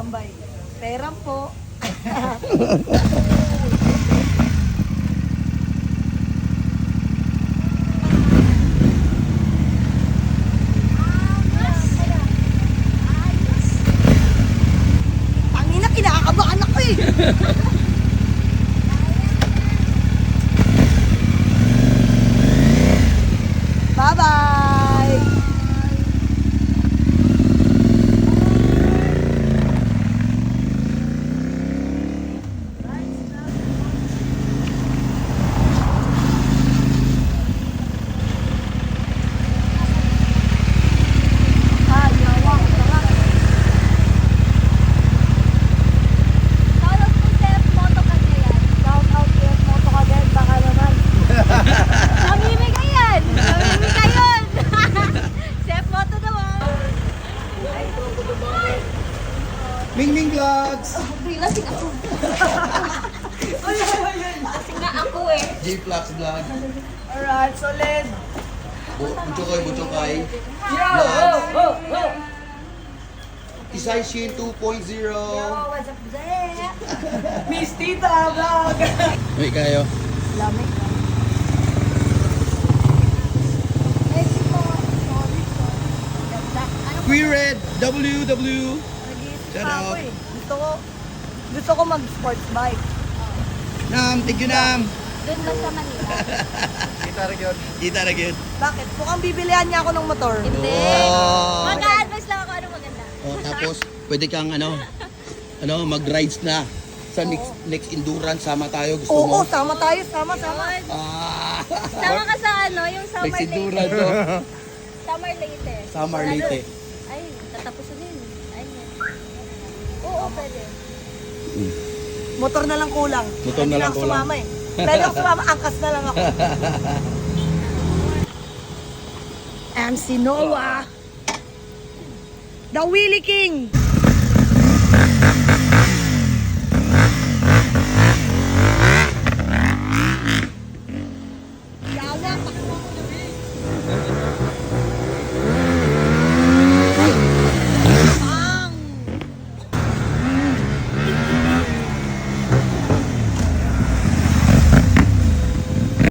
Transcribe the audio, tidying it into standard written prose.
tambay. Peram po. Tangina, kinakabahan ako eh. Bye-bye! Ming Vlogs! Lasing ako. Lasing na ako eh. J-Vlogs Vlog. Alright, solid. Butchokay. Isay Shin 2.0. What's up there? Miss Tita Vlog. Uy, kayo. Lamig. Queer Red WW. Shout out. Gusto ko mag-sports bike. Nam, thank you Nam. Doon ba sa Manila? Kita na yun. Bakit? Mukhang bibilihan niya ako ng motor. Hindi. Oh. Mag-a-advise lang ako ano maganda. Oh, tapos pwede kang mag-rides na sa next endurance, sama tayo, gusto Oo, mo? sama tayo, sama. Ah. Sama ka sa yung Next Summer endurance, Leyte. oh. Summer Leyte. Summer Leyte. Ay, tatapusin yun. Ayun. Oo, pwede. Motor na lang kulang. Motor na Hindi lang ako kulang. Sumama eh. Pwede ako sumama, angkas na lang ako. MC Noah. The Willie King.